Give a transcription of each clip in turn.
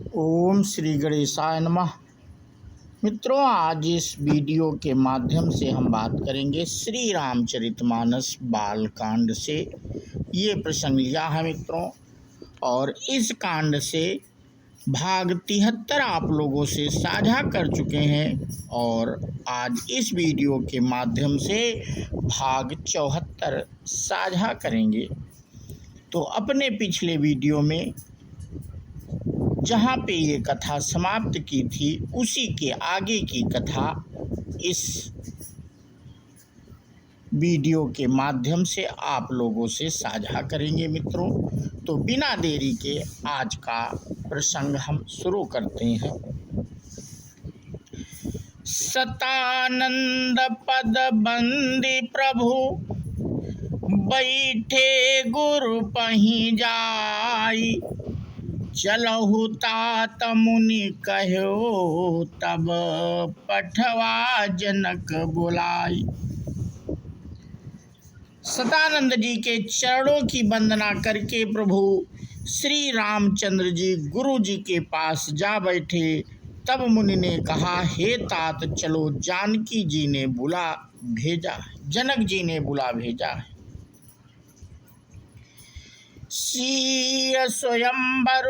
ओम श्री गणेशाय नमः। मित्रों, आज इस वीडियो के माध्यम से हम बात करेंगे श्री रामचरितमानस बालकांड से। ये प्रसंग लिया है मित्रों, और इस कांड से भाग 73 आप लोगों से साझा कर चुके हैं, और आज इस वीडियो के माध्यम से भाग 74 साझा करेंगे। तो अपने पिछले वीडियो में जहाँ पे ये कथा समाप्त की थी, उसी के आगे की कथा इस वीडियो के माध्यम से आप लोगों से साझा करेंगे मित्रों। तो बिना देरी के आज का प्रसंग हम शुरू करते हैं। सतानंद पद बंदी प्रभु बैठे गुरु पहीं जाई, चलहु तात मुनि कहो तब पठवा जनक बुलाई। सतानंद जी के चरणों की वंदना करके प्रभु श्री रामचंद्र जी गुरु जी के पास जा बैठे। तब मुनि ने कहा, हे तात चलो, जानकी जी ने बुला भेजा, जनक जी ने बुला भेजा है। सिय स्वयंवर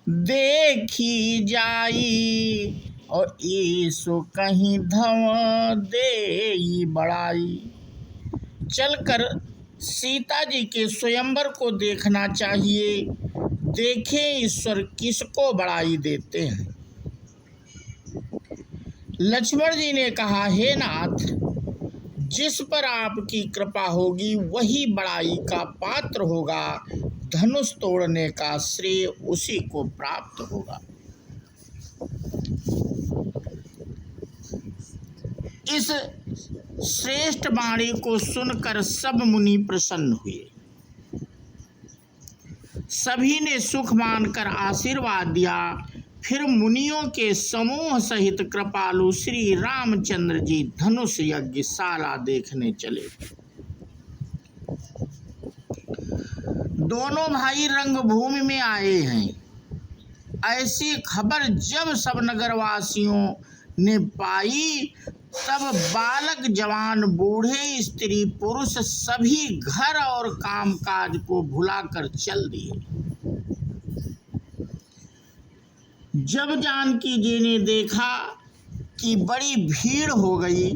देखी जाई, और ईसु कहीं धव दे बड़ाई। चलकर सीता जी के स्वयंवर को देखना चाहिए। देखें ईश्वर किसको बड़ाई देते हैं। लक्ष्मण जी ने कहा, हे नाथ, जिस पर आपकी कृपा होगी वही बड़ाई का पात्र होगा। धनुष तोड़ने का श्रेय उसी को प्राप्त होगा। इस श्रेष्ठ वाणी को सुनकर सब मुनि प्रसन्न हुए। सभी ने सुख मानकर आशीर्वाद दिया। फिर मुनियों के समूह सहित कृपालु श्री रामचंद्र जी धनुष यज्ञशाला देखने चले। दोनों भाई रंगभूमि में आए हैं। ऐसी खबर जब सब नगरवासियों ने पाई, तब बालक जवान बूढ़े स्त्री पुरुष सभी घर और कामकाज को भुलाकर चल दिए। जब जानकी जी ने देखा कि बड़ी भीड़ हो गई,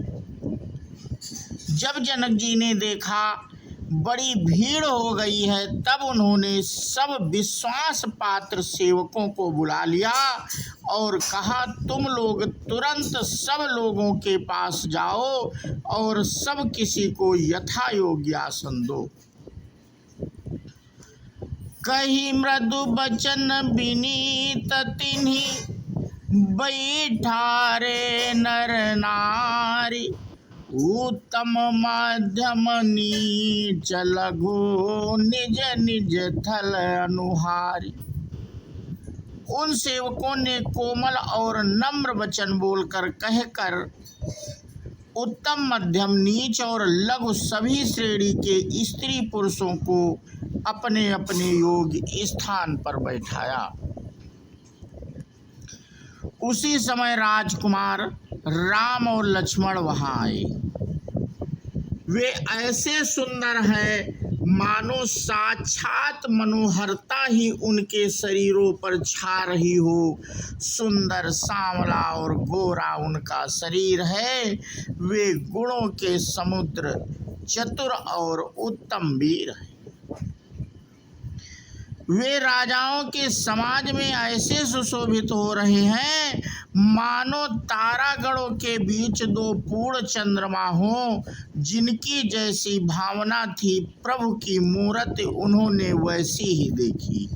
जब जनक जी ने देखा बड़ी भीड़ हो गई है, तब उन्होंने सब विश्वास पात्र सेवकों को बुला लिया और कहा, तुम लोग तुरंत सब लोगों के पास जाओ और सब किसी को यथा योग्य आसन दो। कही मृदु बचन विनीत तिन्हि बैठा रे नर नारी, उत्तम माध्यम नीच लघु निज निज थल अनुहारी। उन सेवकों ने कोमल और नम्र वचन बोलकर कहकर उत्तम, मध्यम, नीच और लघु सभी श्रेणी के स्त्री पुरुषों को अपने अपने योग्य स्थान पर बैठाया। उसी समय राजकुमार राम और लक्ष्मण वहां आए। वे ऐसे सुंदर हैं मानो साक्षात मनोहरता ही उनके शरीरों पर छा रही हो। सुंदर, सांवला और गोरा उनका शरीर है। वे गुणों के समुद्र, चतुर और उत्तम वीर हैं। वे राजाओं के समाज में ऐसे सुशोभित हो रहे हैं मानो तारागणों के बीच दो पूर्ण चंद्रमा हो। जिनकी जैसी भावना थी प्रभु की मूर्ति उन्होंने वैसी ही देखी।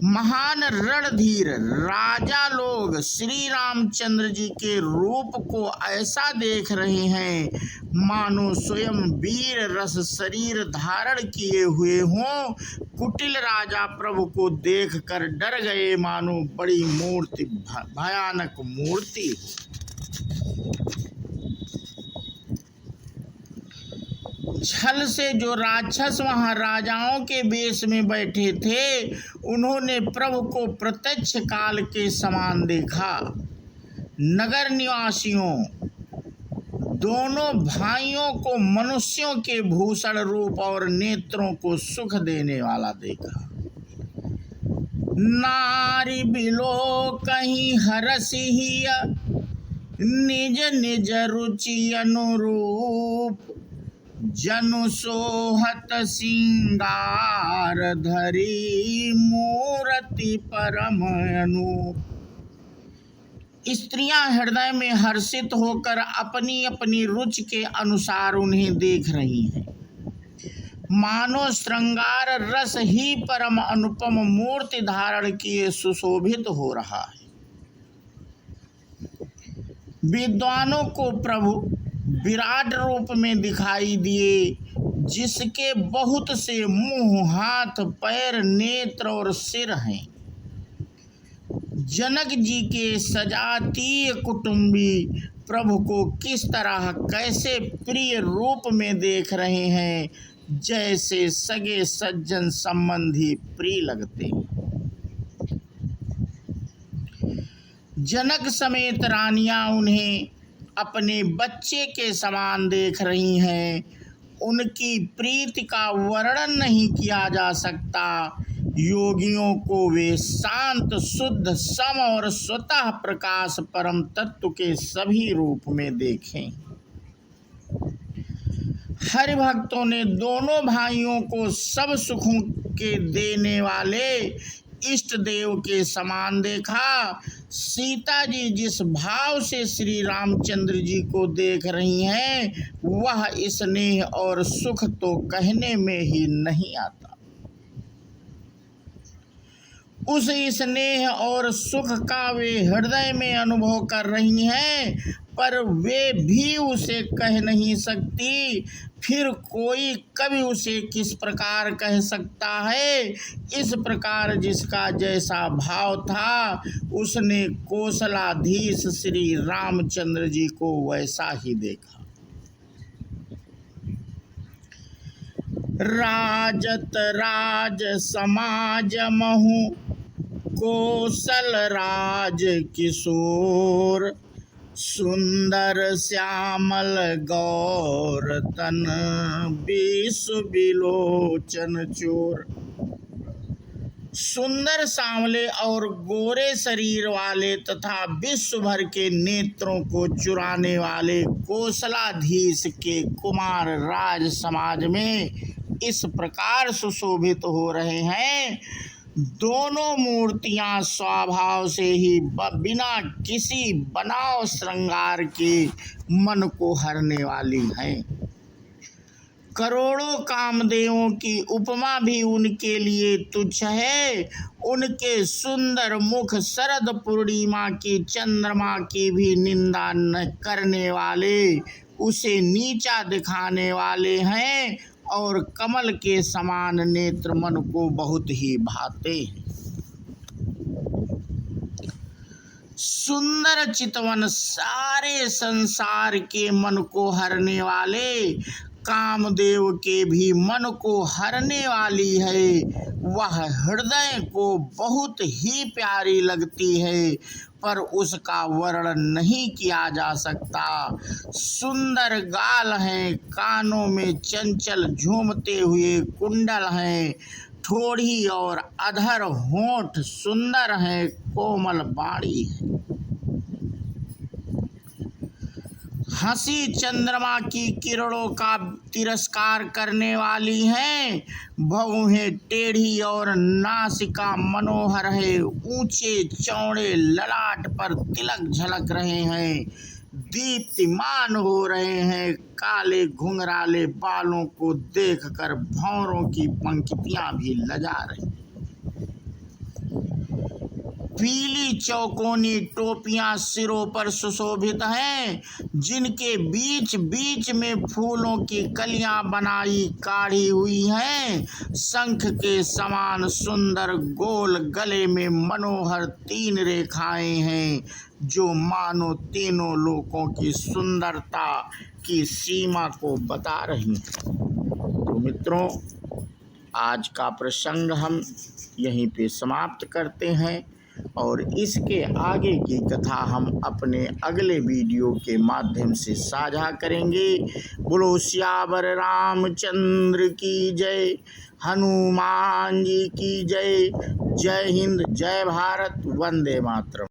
महान रणधीर राजा लोग श्री रामचंद्र जी के रूप को ऐसा देख रहे हैं मानो स्वयं वीर रस शरीर धारण किए हुए हों। कुटिल राजा प्रभु को देखकर डर गए मानो बड़ी मूर्ति, भयानक मूर्ति। छल से जो राक्षस वहां राजाओं के वेश में बैठे थे, उन्होंने प्रभु को प्रत्यक्ष काल के समान देखा। नगर निवासियों, दोनों भाइयों को मनुष्यों के भूषण रूप और नेत्रों को सुख देने वाला देखा। नारी बिलो कहीं हरसिहिय, निज निज रुचि अनुरूप, जनु सोहत सिंगार धरी, मूर्ति परम अनूप। स्त्रियां हृदय में हर्षित होकर अपनी अपनी रुचि के अनुसार उन्हें देख रही हैं। मानो श्रृंगार रस ही परम अनुपम मूर्ति धारण किए सुशोभित हो रहा है। विद्वानों को प्रभु विराट रूप में दिखाई दिए, जिसके बहुत से मुंह, हाथ, पैर, नेत्र और सिर हैं। जनक जी के सजातीय कुटुंबी प्रभु को किस तरह कैसे प्रिय रूप में देख रहे हैं, जैसे सगे सज्जन संबंधी प्रिय लगते हैं। जनक समेत रानियां उन्हें अपने बच्चे के समान देख रही हैं। उनकी प्रीति का वर्णन नहीं किया जा सकता। योगियों को वे शांत, शुद्ध, सम और स्वतः प्रकाश परम तत्व के सभी रूप में देखें। हरि भक्तों ने दोनों भाइयों को सब सुखों के देने वाले इष्ट देव के समान देखा। सीता जी जिस भाव से श्री रामचंद्र जी को देख रही हैं, वह स्नेह और सुख तो कहने में ही नहीं आता। उस स्नेह और सुख का वे हृदय में अनुभव कर रही हैं, पर वे भी उसे कह नहीं सकती। फिर कोई कभी उसे किस प्रकार कह सकता है। इस प्रकार जिसका जैसा भाव था, उसने कौशलाधीश श्री रामचंद्र जी को वैसा ही देखा। राजत राज समाज महु, कौशल राज किशोर, सुंदर श्यामल गौर तन, विश्व विलोचन चोर। सुंदर सांवले और गोरे शरीर वाले तथा विश्व भर के नेत्रों को चुराने वाले कौशलाधीश के कुमार राज समाज में इस प्रकार सुशोभित हो रहे हैं। दोनों मूर्तियां स्वभाव से ही बिना किसी बनाव श्रृंगार के मन को हरने वाली हैं। करोड़ों कामदेवों की उपमा भी उनके लिए तुच्छ है। उनके सुंदर मुख शरद पूर्णिमा की चंद्रमा की भी निंदा न करने वाले, उसे नीचा दिखाने वाले हैं, और कमल के समान नेत्र मन को बहुत ही भाते हैं। सुंदर चितवन सारे संसार के मन को हरने वाले, कामदेव के भी मन को हरने वाली है। वह हृदय को बहुत ही प्यारी लगती है, पर उसका वर्णन नहीं किया जा सकता। सुंदर गाल हैं, कानों में चंचल झूमते हुए कुंडल हैं, ठोड़ी और अधर होंठ सुंदर हैं, कोमल बाणी है। हंसी चंद्रमा की किरणों का तिरस्कार करने वाली हैं। भौहें टेढ़ी और नासिका मनोहर है। ऊंचे चौड़े ललाट पर तिलक झलक रहे हैं, दीप्तिमान हो रहे हैं। काले घुंघराले बालों को देखकर भंवरों की पंक्तियां भी लजा रही। पीली चौकोनी टोपियां सिरों पर सुशोभित हैं, जिनके बीच बीच में फूलों की कलियां बनाई काढ़ी हुई हैं। शंख के समान सुंदर गोल गले में मनोहर 3 रेखाएं हैं, जो मानो तीनों लोकों की सुंदरता की सीमा को बता रही हैं। तो मित्रों, आज का प्रसंग हम यहीं पे समाप्त करते हैं और इसके आगे की कथा हम अपने अगले वीडियो के माध्यम से साझा करेंगे। बोलो सियावर रामचंद्र की जय, हनुमान जी की जय। जय हिंद, जय भारत, वंदे मातरम।